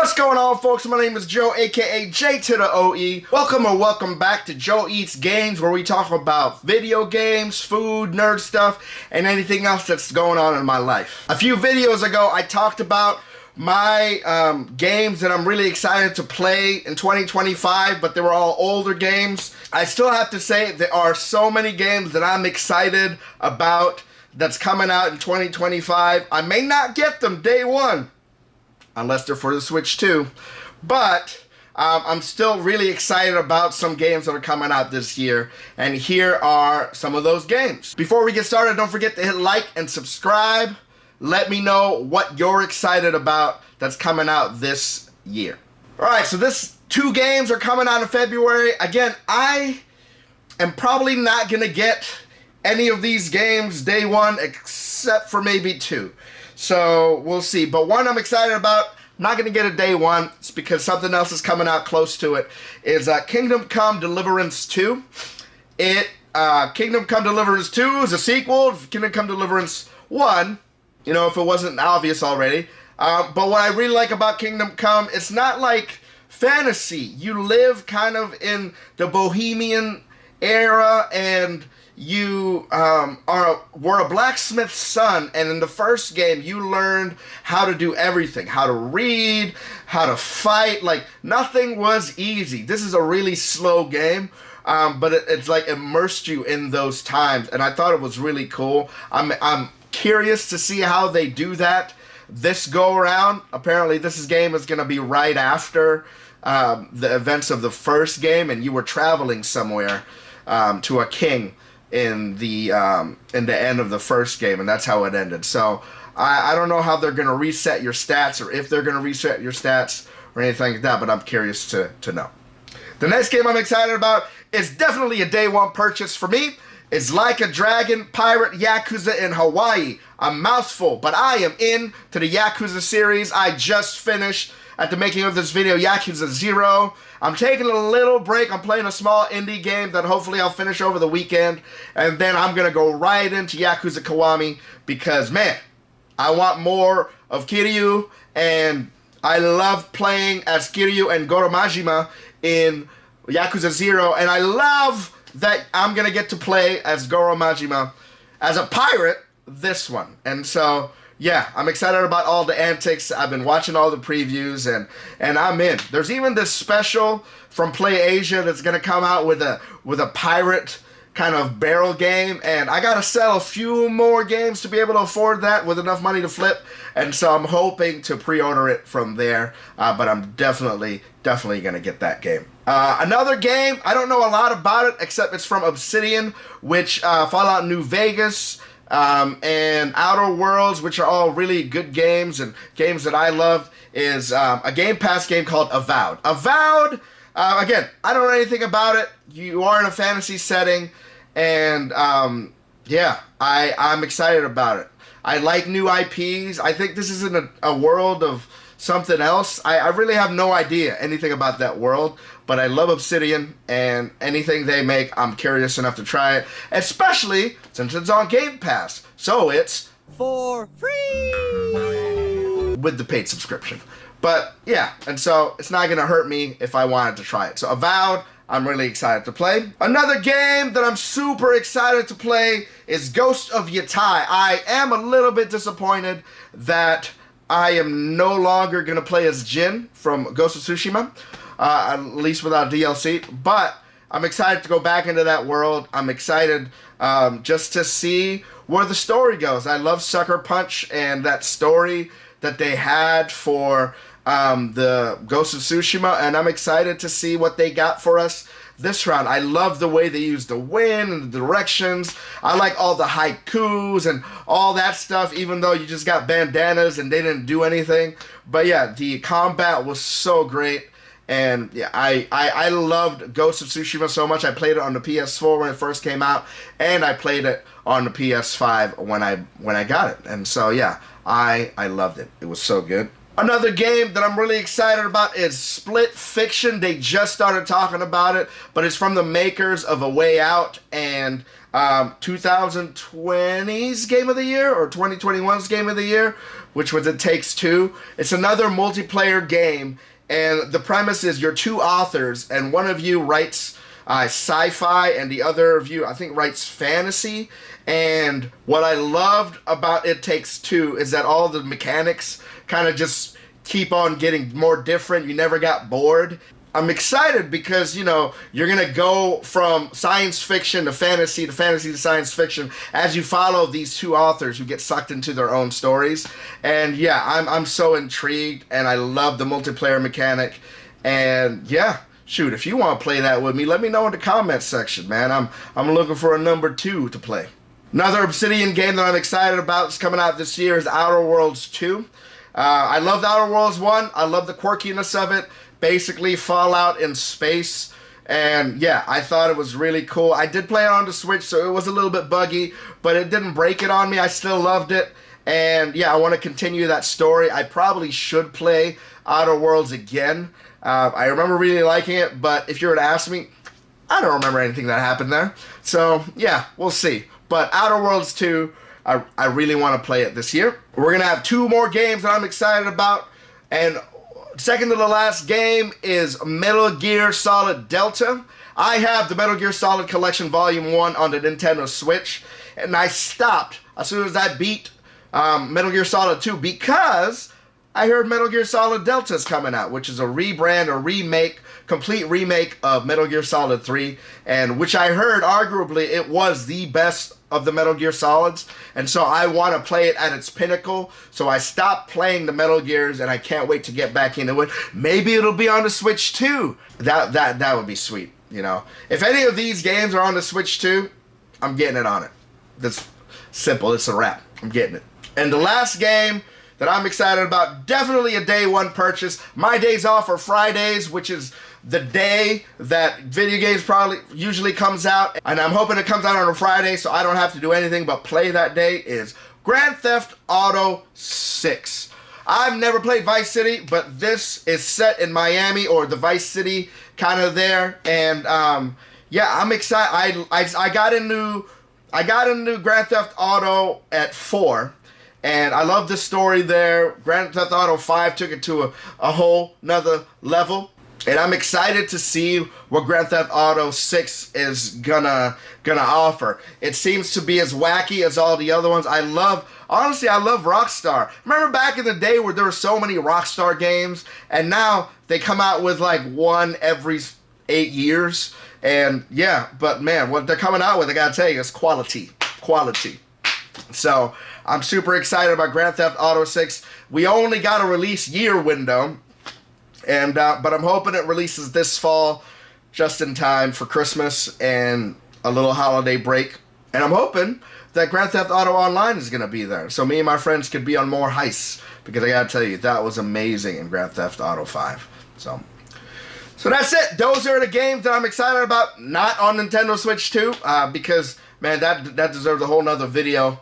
What's going on, folks? My name is Joe, aka J to the OE. Welcome back to Joe Eats Games, where we talk about video games, food, nerd stuff, and anything else that's going on in my life. A few videos ago, I talked about my games that I'm really excited to play in 2025, but they were all older games. I still have to say there are so many games that I'm excited about that's coming out in 2025. I may not get them day one, unless they're for the Switch 2. But I'm still really excited about some games that are coming out this year. And here are some of those games. Before we get started, don't forget to hit like and subscribe. Let me know what you're excited about that's coming out this year. Alright, so this 2 games are coming out in February. Again, I am probably not going to get any of these games day one except for maybe 2. So we'll see. But one I'm excited about, I'm not going to get it day one. It's because something else is coming out close to it. Is Kingdom Come Deliverance 2. Kingdom Come Deliverance 2 is a sequel to Kingdom Come Deliverance 1. You know, if it wasn't obvious already. But what I really like about Kingdom Come, it's not like fantasy. You live kind of in the Bohemian era, and you were a blacksmith's son, and in the first game you learned how to do everything, how to read, how to fight. Like, nothing was easy. This is a really slow game, but it's like immersed you in those times, and I thought it was really cool. I'm curious to see how they do that this go around. Apparently this game is going to be right after the events of the first game, and you were traveling somewhere to a king in the end of the first game, and that's how it ended. So I don't know how they're going to reset your stats, or if they're going to reset your stats or anything like that, but I'm curious to know. The next game I'm excited about is definitely a day one purchase for me. It's Like a Dragon Pirate Yakuza in Hawaii. A mouthful, but I am in to the Yakuza series. I just finished, at the making of this video, Yakuza 0. I'm taking a little break. I'm playing a small indie game that hopefully I'll finish over the weekend. And then I'm going to go right into Yakuza Kiwami because, man, I want more of Kiryu. And I love playing as Kiryu and Goro Majima in Yakuza 0. And I love that I'm going to get to play as Goro Majima as a pirate this one. And so, yeah, I'm excited about all the antics. I've been watching all the previews, and I'm in. There's even this special from Play Asia that's going to come out with a pirate kind of barrel game, and I got to sell a few more games to be able to afford that with enough money to flip, and so I'm hoping to pre-order it from there, but I'm definitely going to get that game. Another game, I don't know a lot about it, except it's from Obsidian, which Fallout New Vegas, and Outer Worlds, which are all really good games and games that I love, is a Game Pass game called Avowed. Avowed, again, I don't know anything about it. You are in a fantasy setting, and yeah, I'm excited about it. I like new IPs. I think this is in a world of something else. I really have no idea anything about that world, but I love Obsidian, and anything they make, I'm curious enough to try it, especially since it's on Game Pass. So it's for free with the paid subscription. But yeah, and so it's not going to hurt me if I wanted to try it. So Avowed, I'm really excited to play. Another game that I'm super excited to play is Ghost of Yatai. I am a little bit disappointed that I am no longer going to play as Jin from Ghost of Tsushima, at least without DLC, but I'm excited to go back into that world. I'm excited just to see where the story goes. I love Sucker Punch and that story that they had for the Ghost of Tsushima, and I'm excited to see what they got for us this round. I love the way they use the wind and the directions. I like all the haikus and all that stuff, even though you just got bandanas and they didn't do anything. But yeah, the combat was so great. And yeah, I loved Ghost of Tsushima so much. I played it on the PS4 when it first came out, and I played it on the PS5 when I got it. And so yeah, I loved it. It was so good. Another game that I'm really excited about is Split Fiction. They just started talking about it, but it's from the makers of A Way Out and 2020's Game of the Year, or 2021's Game of the Year, which was It Takes Two. It's another multiplayer game, and the premise is you're two authors, and one of you writes sci-fi, and the other of you, I think, writes fantasy. And what I loved about It Takes Two is that all the mechanics kind of just keep on getting more different. You never got bored. I'm excited because, you know, you're going to go from science fiction to fantasy to science fiction as you follow these two authors who get sucked into their own stories. And yeah, I'm so intrigued, and I love the multiplayer mechanic. And yeah, shoot, if you want to play that with me, let me know in the comments section, man. I'm looking for a number 2 to play. Another Obsidian game that I'm excited about is coming out this year is Outer Worlds 2. I loved Outer Worlds 1. I love the quirkiness of it. Basically Fallout in space. And yeah, I thought it was really cool. I did play it on the Switch, so it was a little bit buggy, but it didn't break it on me. I still loved it. And yeah, I want to continue that story. I probably should play Outer Worlds again. I remember really liking it, but if you were to ask me, I don't remember anything that happened there. So yeah, we'll see. But Outer Worlds 2, I really want to play it this year. We're going to have 2 more games that I'm excited about. And second to the last game is Metal Gear Solid Delta. I have the Metal Gear Solid Collection Volume 1 on the Nintendo Switch. And I stopped as soon as I beat Metal Gear Solid 2 because I heard Metal Gear Solid Delta is coming out, which is a rebrand, a remake, complete remake of Metal Gear Solid 3, and which I heard arguably it was the best of the Metal Gear Solids, and so I want to play it at its pinnacle. So I stopped playing the Metal Gears, and I can't wait to get back into it. Maybe it'll be on the Switch too. That would be sweet, you know. If any of these games are on the Switch too, I'm getting it on it. That's simple. It's a wrap. I'm getting it. And the last game that I'm excited about, definitely a day one purchase. My days off are Fridays, which is the day that video games probably usually comes out, and I'm hoping it comes out on a Friday so I don't have to do anything but play that day, is Grand Theft Auto 6. I've never played Vice City, but this is set in Miami, or the Vice City kind of there, and yeah, I'm excited. I got into Grand Theft Auto at 4, and I love the story there. Grand Theft Auto 5 took it to a whole nother level. And I'm excited to see what Grand Theft Auto 6 is gonna offer. It seems to be as wacky as all the other ones. Honestly, I love Rockstar. Remember back in the day where there were so many Rockstar games, and now they come out with like one every 8 years. And yeah, but man, what they're coming out with, I gotta tell you, is quality. Quality. So I'm super excited about Grand Theft Auto 6. We only got a release year window. And but I'm hoping it releases this fall, just in time for Christmas and a little holiday break. And I'm hoping that Grand Theft Auto Online is going to be there, so me and my friends could be on more heists, because I got to tell you, that was amazing in Grand Theft Auto 5. So that's it. Those are the games that I'm excited about, not on Nintendo Switch 2, because, man, that deserves a whole nother video.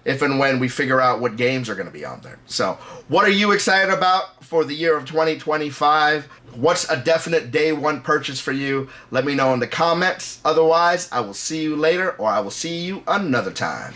If and when we figure out what games are going to be on there. So, what are you excited about for the year of 2025? What's a definite day one purchase for you? Let me know in the comments. Otherwise, I will see you later, or I will see you another time.